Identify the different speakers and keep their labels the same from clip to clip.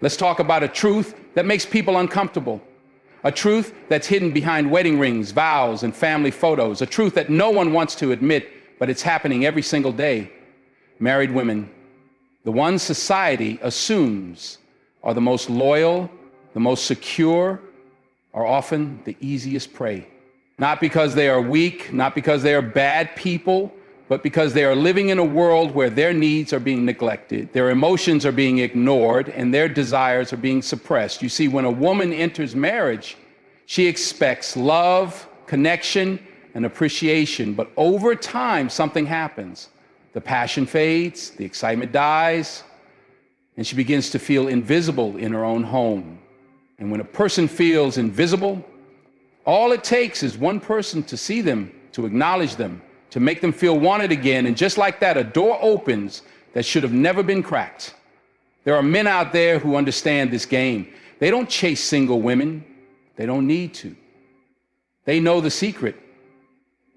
Speaker 1: Let's talk about a truth that makes people uncomfortable. A truth that's hidden behind wedding rings, vows, and family photos. A truth that no one wants to admit, but it's happening every single day. Married women, the ones society assumes are the most loyal, the most secure, are often the easiest prey. Not because they are weak, not because they are bad people, but because they are living in a world where their needs are being neglected, their emotions are being ignored, and their desires are being suppressed. You see, when a woman enters marriage, she expects love, connection, and appreciation. But over time, something happens. The passion fades, the excitement dies, and she begins to feel invisible in her own home. And when a person feels invisible, all it takes is one person to see them, to acknowledge them, to make them feel wanted again. And just like that, a door opens that should have never been cracked. There are men out there who understand this game. They don't chase single women. They don't need to. They know the secret.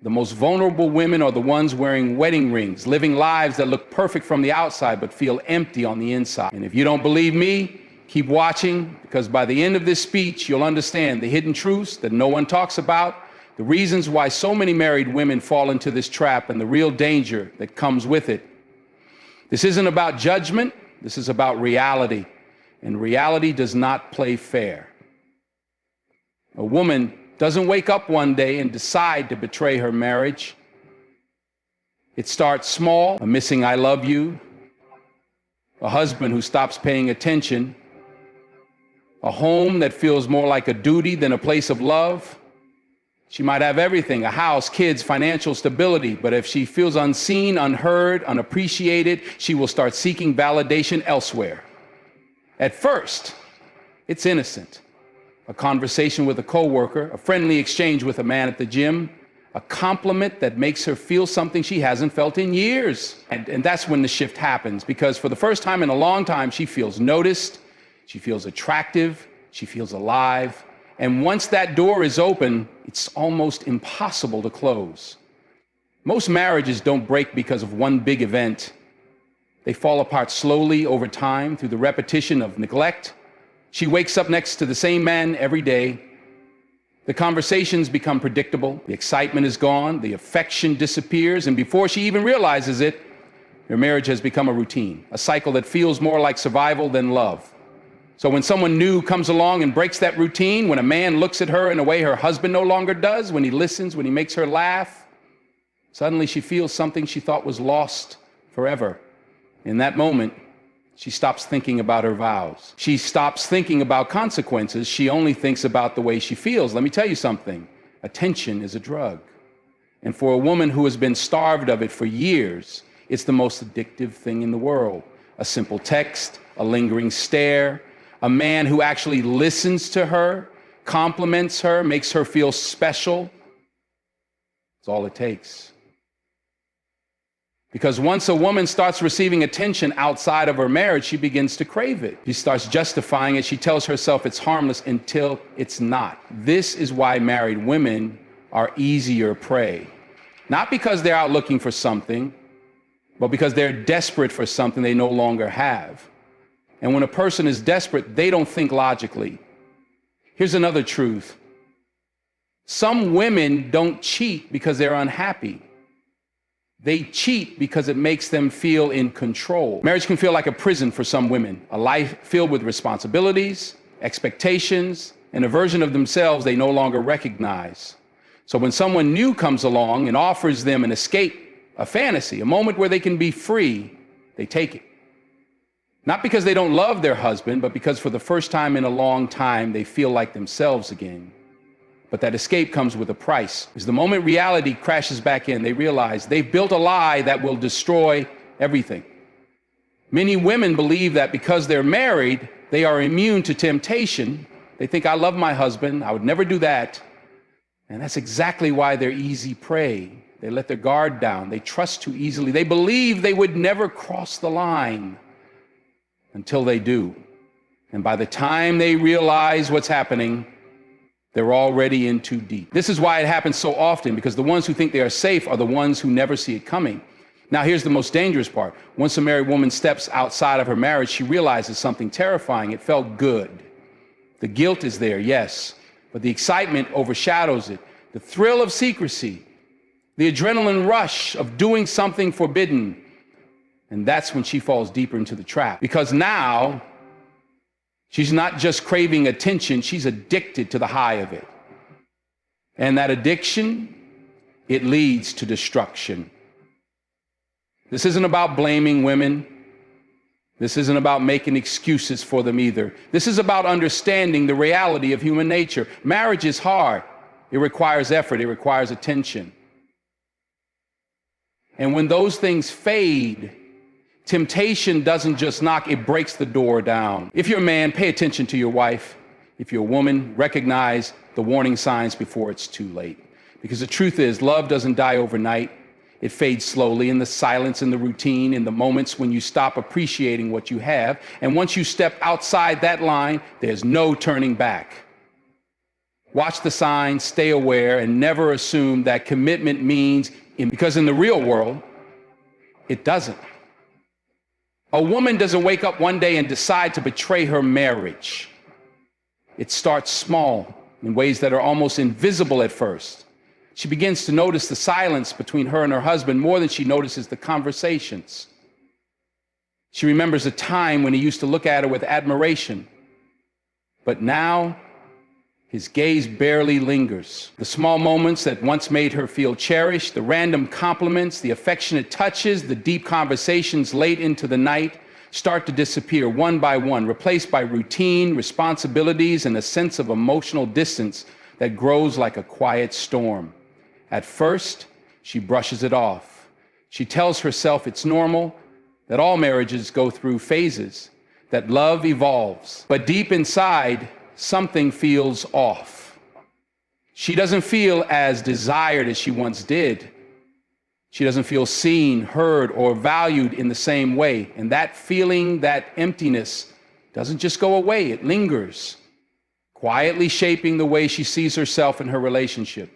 Speaker 1: The most vulnerable women are the ones wearing wedding rings, living lives that look perfect from the outside but feel empty on the inside. And if you don't believe me, keep watching, because by the end of this speech, you'll understand the hidden truths that no one talks about, the reasons why so many married women fall into this trap, and the real danger that comes with it. This isn't about judgment. This is about reality. And reality does not play fair. A woman doesn't wake up one day and decide to betray her marriage. It starts small, a missing "I love you," a husband who stops paying attention, a home that feels more like a duty than a place of love. She might have everything, a house, kids, financial stability, but if she feels unseen, unheard, unappreciated, she will start seeking validation elsewhere. At first, it's innocent. A conversation with a coworker, a friendly exchange with a man at the gym, a compliment that makes her feel something she hasn't felt in years. And that's when the shift happens, because for the first time in a long time, she feels noticed, she feels attractive, she feels alive. And once that door is open, it's almost impossible to close. Most marriages don't break because of one big event. They fall apart slowly over time through the repetition of neglect. She wakes up next to the same man every day. The conversations become predictable. The excitement is gone. The affection disappears. And before she even realizes it, her marriage has become a routine, a cycle that feels more like survival than love. So when someone new comes along and breaks that routine, when a man looks at her in a way her husband no longer does, when he listens, when he makes her laugh, suddenly she feels something she thought was lost forever. In that moment, she stops thinking about her vows. She stops thinking about consequences. She only thinks about the way she feels. Let me tell you something. Attention is a drug. And for a woman who has been starved of it for years, it's the most addictive thing in the world. A simple text, a lingering stare, a man who actually listens to her, compliments her, makes her feel special. It's all it takes. Because once a woman starts receiving attention outside of her marriage, she begins to crave it. She starts justifying it. She tells herself it's harmless until it's not. This is why married women are easier prey. Not because they're out looking for something, but because they're desperate for something they no longer have. And when a person is desperate, they don't think logically. Here's another truth. Some women don't cheat because they're unhappy. They cheat because it makes them feel in control. Marriage can feel like a prison for some women, a life filled with responsibilities, expectations, and a version of themselves they no longer recognize. So when someone new comes along and offers them an escape, a fantasy, a moment where they can be free, they take it. Not because they don't love their husband, but because for the first time in a long time, they feel like themselves again. But that escape comes with a price. Because the moment reality crashes back in, they realize they've built a lie that will destroy everything. Many women believe that because they're married, they are immune to temptation. They think, I love my husband, I would never do that. And that's exactly why they're easy prey. They let their guard down. They trust too easily. They believe they would never cross the line until they do. And by the time they realize what's happening, they're already in too deep. This is why it happens so often, because the ones who think they are safe are the ones who never see it coming. Now, here's the most dangerous part. Once a married woman steps outside of her marriage, she realizes something terrifying. It felt good. The guilt is there, yes, but the excitement overshadows it. The thrill of secrecy, the adrenaline rush of doing something forbidden. And that's when she falls deeper into the trap. Because now, she's not just craving attention, she's addicted to the high of it. And that addiction, it leads to destruction. This isn't about blaming women. This isn't about making excuses for them either. This is about understanding the reality of human nature. Marriage is hard. It requires effort. It requires attention. And when those things fade, temptation doesn't just knock, it breaks the door down. If you're a man, pay attention to your wife. If you're a woman, recognize the warning signs before it's too late. Because the truth is, love doesn't die overnight. It fades slowly in the silence, in the routine, in the moments when you stop appreciating what you have. And once you step outside that line, there's no turning back. Watch the signs, stay aware, and never assume that commitment means, because in the real world, it doesn't. A woman doesn't wake up one day and decide to betray her marriage. It starts small in ways that are almost invisible at first. She begins to notice the silence between her and her husband more than she notices the conversations. She remembers a time when he used to look at her with admiration, but now his gaze barely lingers. The small moments that once made her feel cherished, the random compliments, the affectionate touches, the deep conversations late into the night start to disappear one by one, replaced by routine, responsibilities, and a sense of emotional distance that grows like a quiet storm. At first, she brushes it off. She tells herself it's normal, that all marriages go through phases, that love evolves. But deep inside, something feels off. She doesn't feel as desired as she once did. She doesn't feel seen, heard, or valued in the same way. And that feeling, that emptiness, doesn't just go away, it lingers, quietly shaping the way she sees herself in her relationship.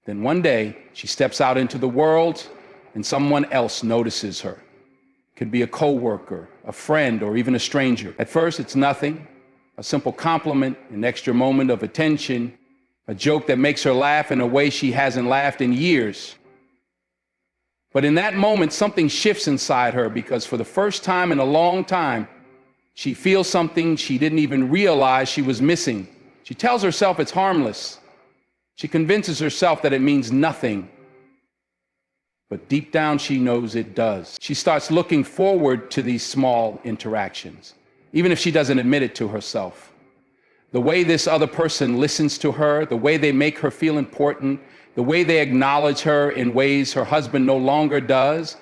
Speaker 1: Then one day, she steps out into the world and someone else notices her. It could be a coworker, a friend, or even a stranger. At first, it's nothing, a simple compliment, an extra moment of attention, a joke that makes her laugh in a way she hasn't laughed in years. But in that moment, something shifts inside her because for the first time in a long time, she feels something she didn't even realize she was missing. She tells herself it's harmless. She convinces herself that it means nothing. But deep down, she knows it does. She starts looking forward to these small interactions, even if she doesn't admit it to herself. The way this other person listens to her, the way they make her feel important, the way they acknowledge her in ways her husband no longer does,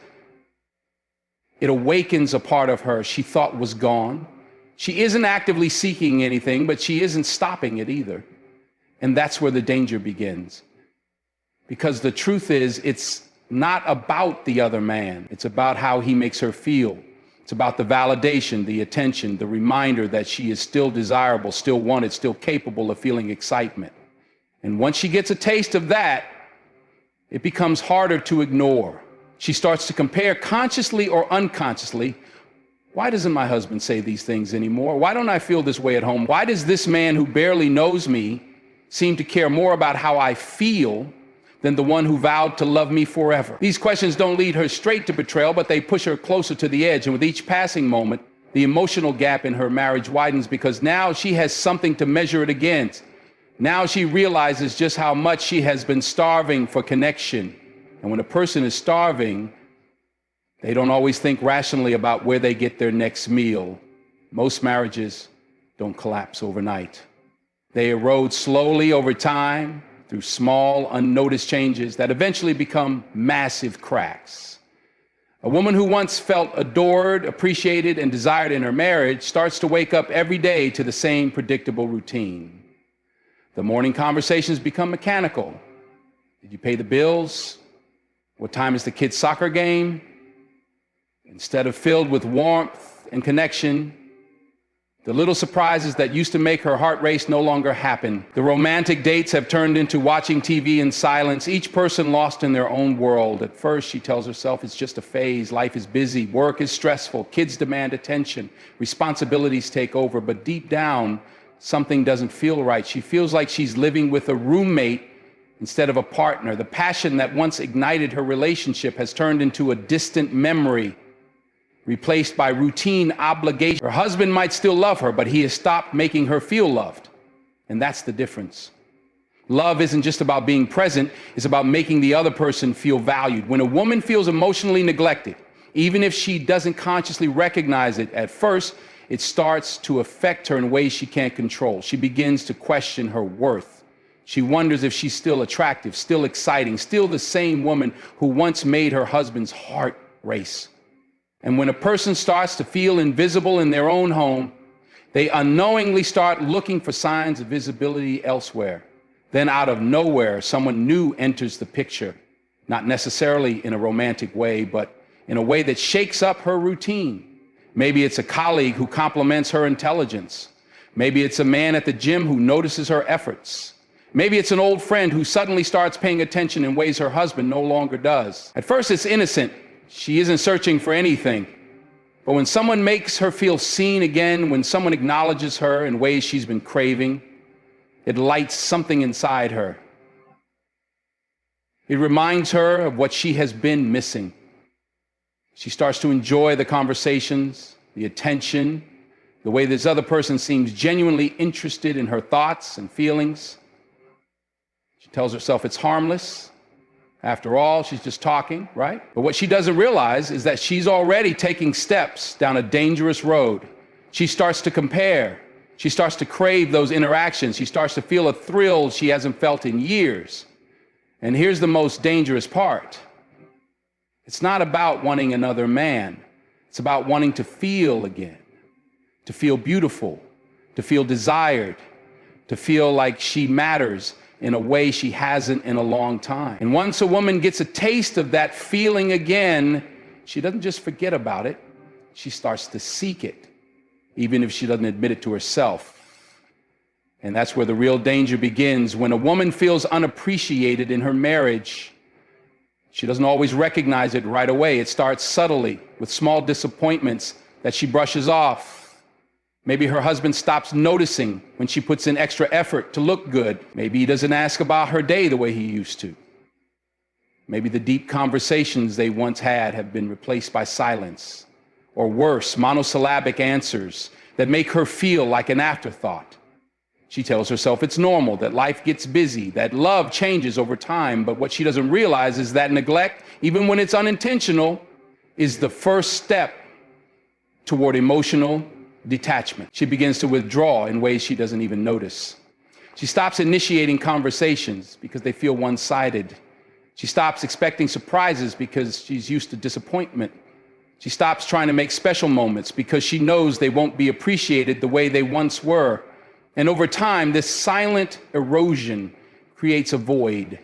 Speaker 1: it awakens a part of her she thought was gone. She isn't actively seeking anything, but she isn't stopping it either. And that's where the danger begins. Because the truth is, it's not about the other man. It's about how he makes her feel. It's about the validation, the attention, the reminder that she is still desirable, still wanted, still capable of feeling excitement. And once she gets a taste of that, it becomes harder to ignore. She starts to compare consciously or unconsciously. Why doesn't my husband say these things anymore? Why don't I feel this way at home? Why does this man who barely knows me seem to care more about how I feel than the one who vowed to love me forever? These questions don't lead her straight to betrayal, but they push her closer to the edge. And with each passing moment, the emotional gap in her marriage widens because now she has something to measure it against. Now she realizes just how much she has been starving for connection. And when a person is starving, they don't always think rationally about where they get their next meal. Most marriages don't collapse overnight. They erode slowly over time through small, unnoticed changes that eventually become massive cracks. A woman who once felt adored, appreciated, and desired in her marriage starts to wake up every day to the same predictable routine. The morning conversations become mechanical. Did you pay the bills? What time is the kids' soccer game? Instead of filled with warmth and connection, The little surprises that used to make her heart race no longer happen. The romantic dates have turned into watching TV in silence, each person lost in their own world. At first, she tells herself it's just a phase. Life is busy, work is stressful, kids demand attention, responsibilities take over. But deep down, something doesn't feel right. She feels like she's living with a roommate instead of a partner. The passion that once ignited her relationship has turned into a distant memory, replaced by routine obligation. Her husband might still love her, but he has stopped making her feel loved. And that's the difference. Love isn't just about being present, it's about making the other person feel valued. When a woman feels emotionally neglected, even if she doesn't consciously recognize it at first, it starts to affect her in ways she can't control. She begins to question her worth. She wonders if she's still attractive, still exciting, still the same woman who once made her husband's heart race. And when a person starts to feel invisible in their own home, they unknowingly start looking for signs of visibility elsewhere. Then out of nowhere, someone new enters the picture, not necessarily in a romantic way, but in a way that shakes up her routine. Maybe it's a colleague who compliments her intelligence. Maybe it's a man at the gym who notices her efforts. Maybe it's an old friend who suddenly starts paying attention in ways her husband no longer does. At first, it's innocent. She isn't searching for anything. But when someone makes her feel seen again, when someone acknowledges her in ways she's been craving, it lights something inside her. It reminds her of what she has been missing. She starts to enjoy the conversations, the attention, the way this other person seems genuinely interested in her thoughts and feelings. She tells herself it's harmless. After all, she's just talking, right? But what she doesn't realize is that she's already taking steps down a dangerous road. She starts to compare. She starts to crave those interactions. She starts to feel a thrill she hasn't felt in years. And here's the most dangerous part. It's not about wanting another man. It's about wanting to feel again, to feel beautiful, to feel desired, to feel like she matters in a way she hasn't in a long time. And once a woman gets a taste of that feeling again, she doesn't just forget about it, she starts to seek it, even if she doesn't admit it to herself. And that's where the real danger begins. When a woman feels unappreciated in her marriage, she doesn't always recognize it right away. It starts subtly with small disappointments that she brushes off. Maybe her husband stops noticing when she puts in extra effort to look good. Maybe he doesn't ask about her day the way he used to. Maybe the deep conversations they once had have been replaced by silence, or worse, monosyllabic answers that make her feel like an afterthought. She tells herself it's normal, that life gets busy, that love changes over time, but what she doesn't realize is that neglect, even when it's unintentional, is the first step toward emotional detachment. She begins to withdraw in ways she doesn't even notice. She stops initiating conversations because they feel one-sided. She stops expecting surprises because she's used to disappointment. She stops trying to make special moments because she knows they won't be appreciated the way they once were. And over time, this silent erosion creates a void,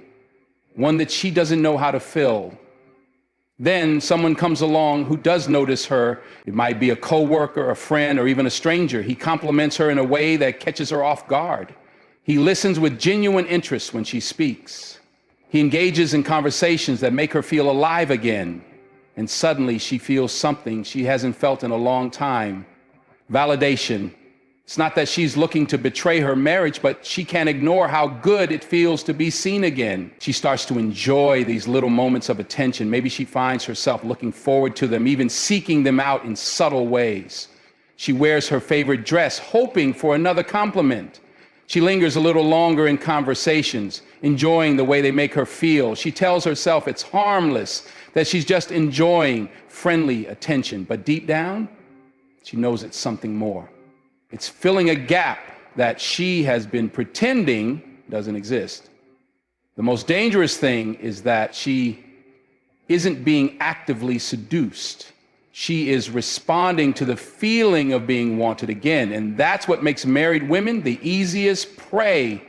Speaker 1: one that she doesn't know how to fill. Then someone comes along who does notice her. It might be a coworker, a friend, or even a stranger. He compliments her in a way that catches her off guard. He listens with genuine interest when she speaks. He engages in conversations that make her feel alive again. And suddenly she feels something she hasn't felt in a long time. Validation. It's not that she's looking to betray her marriage, but she can't ignore how good it feels to be seen again. She starts to enjoy these little moments of attention. Maybe she finds herself looking forward to them, even seeking them out in subtle ways. She wears her favorite dress, hoping for another compliment. She lingers a little longer in conversations, enjoying the way they make her feel. She tells herself it's harmless, that she's just enjoying friendly attention. But deep down, she knows it's something more. It's filling a gap that she has been pretending doesn't exist. The most dangerous thing is that she isn't being actively seduced. She is responding to the feeling of being wanted again. And that's what makes married women the easiest prey.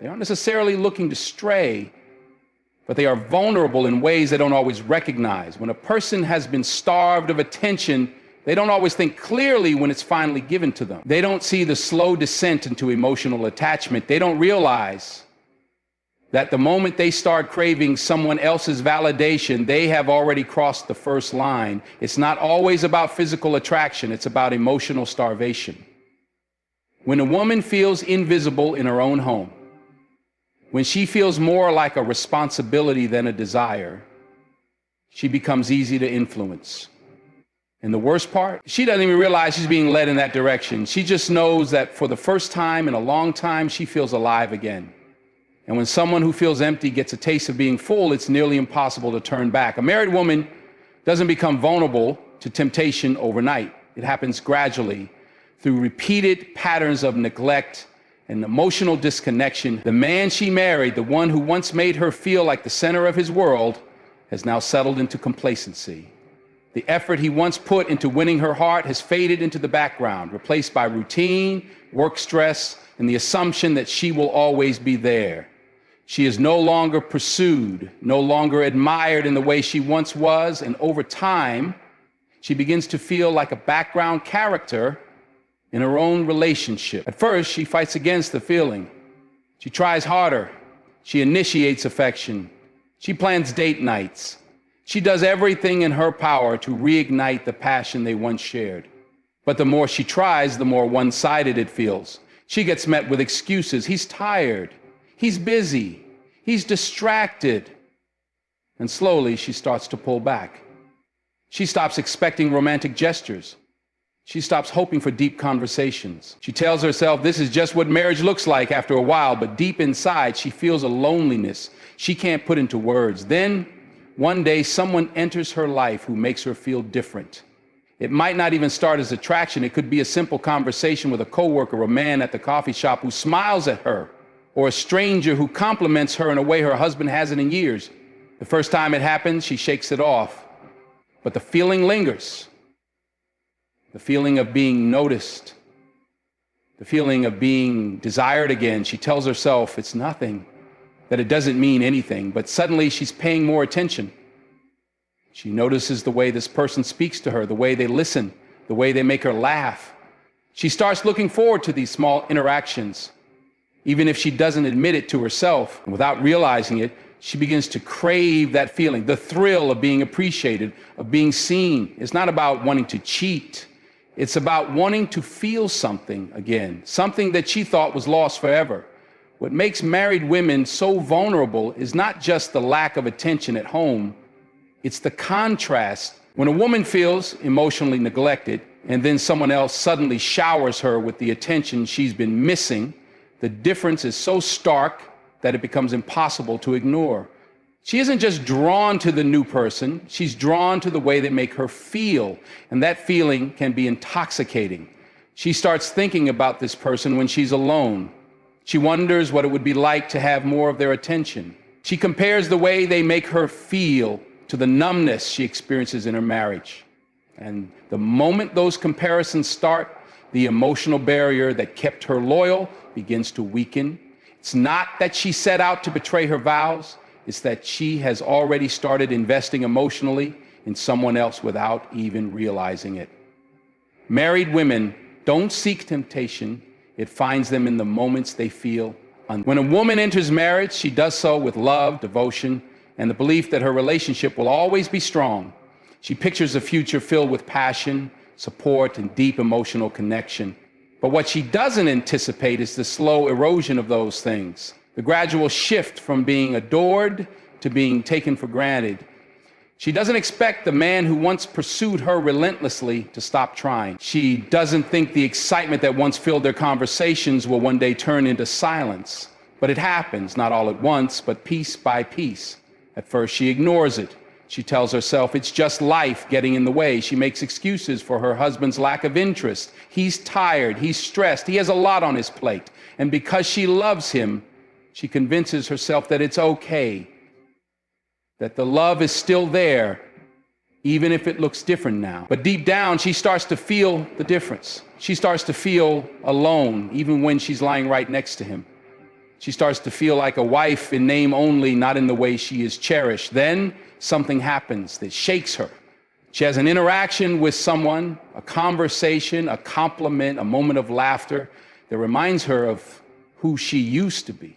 Speaker 1: They aren't necessarily looking to stray, but they are vulnerable in ways they don't always recognize. When a person has been starved of attention, They don't always think clearly when it's finally given to them. They don't see the slow descent into emotional attachment. They don't realize that the moment they start craving someone else's validation, they have already crossed the first line. It's not always about physical attraction, it's about emotional starvation. When a woman feels invisible in her own home, when she feels more like a responsibility than a desire, she becomes easy to influence. And the worst part, she doesn't even realize she's being led in that direction. She just knows that for the first time in a long time, she feels alive again. And when someone who feels empty gets a taste of being full, it's nearly impossible to turn back. A married woman doesn't become vulnerable to temptation overnight. It happens gradually through repeated patterns of neglect and emotional disconnection. The man she married, the one who once made her feel like the center of his world, has now settled into complacency. The effort he once put into winning her heart has faded into the background, replaced by routine, work stress, and the assumption that she will always be there. She is no longer pursued, no longer admired in the way she once was, and over time, she begins to feel like a background character in her own relationship. At first, she fights against the feeling. She tries harder. She initiates affection. She plans date nights. She does everything in her power to reignite the passion they once shared. But the more she tries, the more one-sided it feels. She gets met with excuses. He's tired. He's busy. He's distracted. And slowly, she starts to pull back. She stops expecting romantic gestures. She stops hoping for deep conversations. She tells herself this is just what marriage looks like after a while, but deep inside, she feels a loneliness she can't put into words. Then, one day, someone enters her life who makes her feel different. It might not even start as attraction. It could be a simple conversation with a coworker, a man at the coffee shop who smiles at her, or a stranger who compliments her in a way her husband hasn't in years. The first time it happens, she shakes it off. But the feeling lingers. The feeling of being noticed. The feeling of being desired again. She tells herself it's nothing, that it doesn't mean anything, but suddenly she's paying more attention. She notices the way this person speaks to her, the way they listen, the way they make her laugh. She starts looking forward to these small interactions. Even if she doesn't admit it to herself, and without realizing it, she begins to crave that feeling, the thrill of being appreciated, of being seen. It's not about wanting to cheat. It's about wanting to feel something again, something that she thought was lost forever. What makes married women so vulnerable is not just the lack of attention at home, it's the contrast. When a woman feels emotionally neglected and then someone else suddenly showers her with the attention she's been missing, the difference is so stark that it becomes impossible to ignore. She isn't just drawn to the new person, she's drawn to the way they make her feel, and that feeling can be intoxicating. She starts thinking about this person when she's alone. She wonders what it would be like to have more of their attention. She compares the way they make her feel to the numbness she experiences in her marriage. And the moment those comparisons start, the emotional barrier that kept her loyal begins to weaken. It's not that she set out to betray her vows, it's that she has already started investing emotionally in someone else without even realizing it. Married women don't seek temptation. It finds them in the moments they feel. When a woman enters marriage, she does so with love, devotion, and the belief that her relationship will always be strong. She pictures a future filled with passion, support, and deep emotional connection. But what she doesn't anticipate is the slow erosion of those things, the gradual shift from being adored to being taken for granted. She doesn't expect the man who once pursued her relentlessly to stop trying. She doesn't think the excitement that once filled their conversations will one day turn into silence. But it happens, not all at once, but piece by piece. At first, she ignores it. She tells herself it's just life getting in the way. She makes excuses for her husband's lack of interest. He's tired, he's stressed, he has a lot on his plate. And because she loves him, she convinces herself that it's okay, that the love is still there, even if it looks different now. But deep down, she starts to feel the difference. She starts to feel alone, even when she's lying right next to him. She starts to feel like a wife in name only, not in the way she is cherished. Then something happens that shakes her. She has an interaction with someone, a conversation, a compliment, a moment of laughter that reminds her of who she used to be.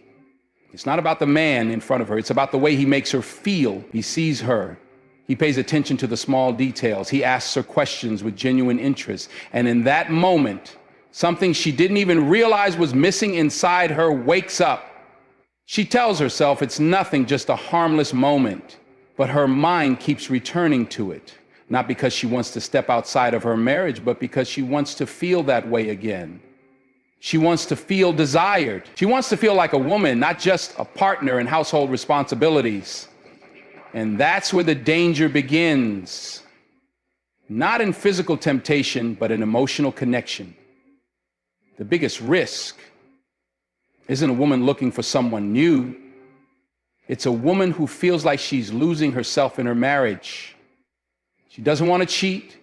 Speaker 1: It's not about the man in front of her. It's about the way he makes her feel. He sees her. He pays attention to the small details. He asks her questions with genuine interest. And in that moment, something she didn't even realize was missing inside her wakes up. She tells herself it's nothing, just a harmless moment. But her mind keeps returning to it. Not because she wants to step outside of her marriage, but because she wants to feel that way again. She wants to feel desired. She wants to feel like a woman, not just a partner in household responsibilities. And that's where the danger begins. Not in physical temptation, but in emotional connection. The biggest risk isn't a woman looking for someone new. It's a woman who feels like she's losing herself in her marriage. She doesn't want to cheat.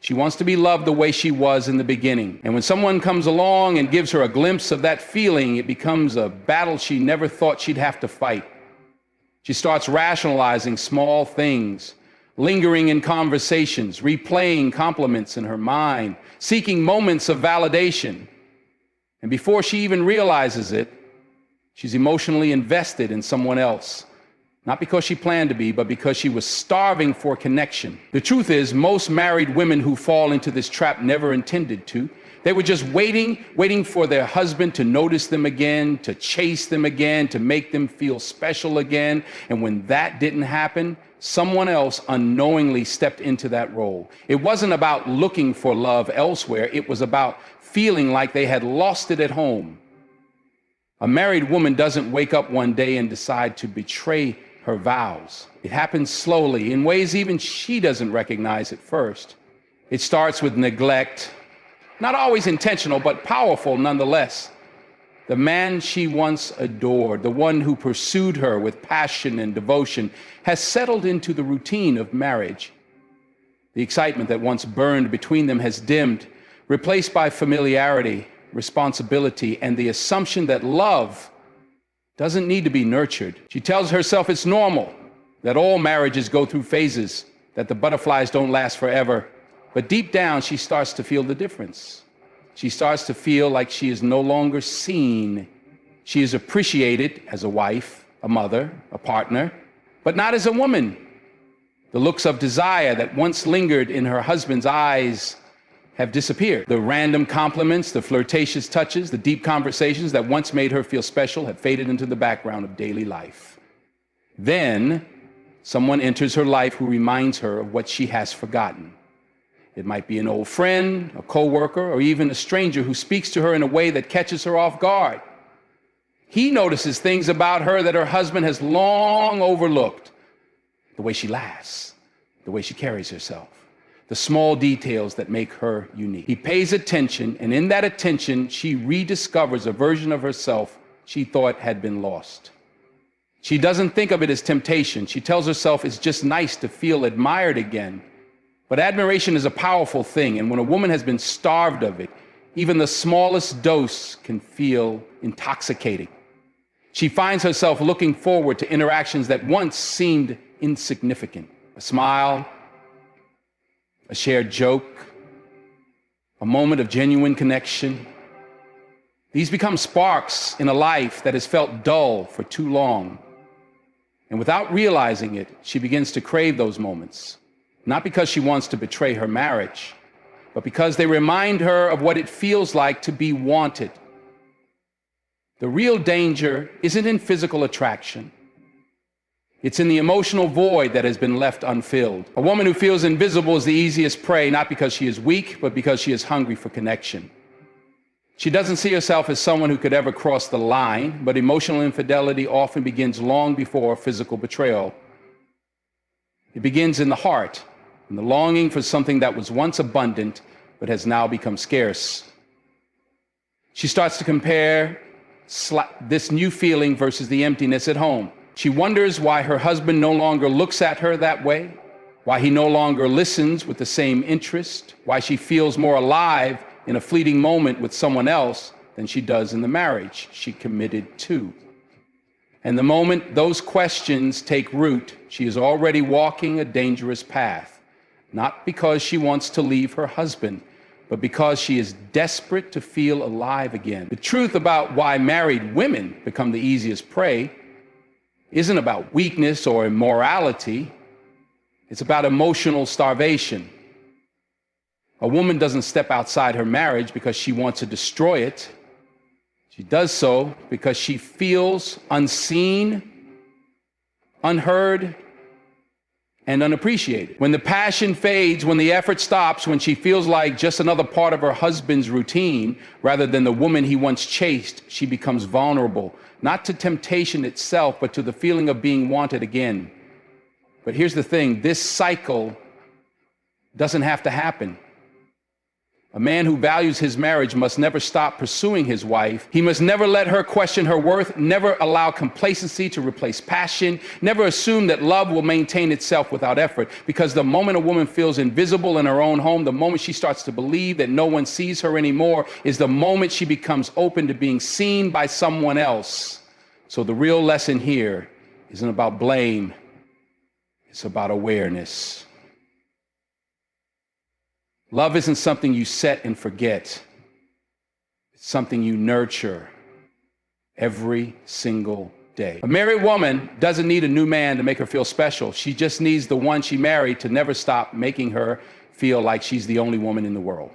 Speaker 1: She wants to be loved the way she was in the beginning. And when someone comes along and gives her a glimpse of that feeling, it becomes a battle she never thought she'd have to fight. She starts rationalizing small things, lingering in conversations, replaying compliments in her mind, seeking moments of validation. And before she even realizes it, she's emotionally invested in someone else. Not because she planned to be, but because she was starving for connection. The truth is, most married women who fall into this trap never intended to. They were just waiting for their husband to notice them again, to chase them again, to make them feel special again. And when that didn't happen, someone else unknowingly stepped into that role. It wasn't about looking for love elsewhere. It was about feeling like they had lost it at home. A married woman doesn't wake up one day and decide to betray her vows. It happens slowly, in ways even she doesn't recognize at first. It starts with neglect, not always intentional, but powerful nonetheless. The man she once adored, the one who pursued her with passion and devotion, has settled into the routine of marriage. The excitement that once burned between them has dimmed, replaced by familiarity, responsibility, and the assumption that love doesn't need to be nurtured. She tells herself it's normal, that all marriages go through phases, that the butterflies don't last forever. But deep down, she starts to feel the difference. She starts to feel like she is no longer seen. She is appreciated as a wife, a mother, a partner, but not as a woman. The looks of desire that once lingered in her husband's eyes have disappeared. The random compliments, the flirtatious touches, the deep conversations that once made her feel special have faded into the background of daily life. Then someone enters her life who reminds her of what she has forgotten. It might be an old friend, a coworker, or even a stranger who speaks to her in a way that catches her off guard. He notices things about her that her husband has long overlooked. The way she laughs, the way she carries herself, the small details that make her unique. He pays attention, and in that attention, she rediscovers a version of herself she thought had been lost. She doesn't think of it as temptation. She tells herself it's just nice to feel admired again. But admiration is a powerful thing, and when a woman has been starved of it, even the smallest dose can feel intoxicating. She finds herself looking forward to interactions that once seemed insignificant. A smile, a shared joke, a moment of genuine connection. These become sparks in a life that has felt dull for too long. And without realizing it, she begins to crave those moments, not because she wants to betray her marriage, but because they remind her of what it feels like to be wanted. The real danger isn't in physical attraction. It's in the emotional void that has been left unfilled. A woman who feels invisible is the easiest prey, not because she is weak, but because she is hungry for connection. She doesn't see herself as someone who could ever cross the line, but emotional infidelity often begins long before physical betrayal. It begins in the heart, in the longing for something that was once abundant, but has now become scarce. She starts to compare this new feeling versus the emptiness at home. She wonders why her husband no longer looks at her that way, why he no longer listens with the same interest, why she feels more alive in a fleeting moment with someone else than she does in the marriage she committed to. And the moment those questions take root, she is already walking a dangerous path, not because she wants to leave her husband, but because she is desperate to feel alive again. The truth about why married women become the easiest prey isn't about weakness or immorality. It's about emotional starvation. A woman doesn't step outside her marriage because she wants to destroy it. She does so because she feels unseen, unheard, and unappreciated. When the passion fades, when the effort stops, when she feels like just another part of her husband's routine rather than the woman he once chased, she becomes vulnerable, not to temptation itself, but to the feeling of being wanted again. But here's the thing, this cycle doesn't have to happen. A man who values his marriage must never stop pursuing his wife. He must never let her question her worth, never allow complacency to replace passion, never assume that love will maintain itself without effort. Because the moment a woman feels invisible in her own home, the moment she starts to believe that no one sees her anymore, is the moment she becomes open to being seen by someone else. So the real lesson here isn't about blame, it's about awareness. Love isn't something you set and forget. It's something you nurture every single day. A married woman doesn't need a new man to make her feel special. She just needs the one she married to never stop making her feel like she's the only woman in the world.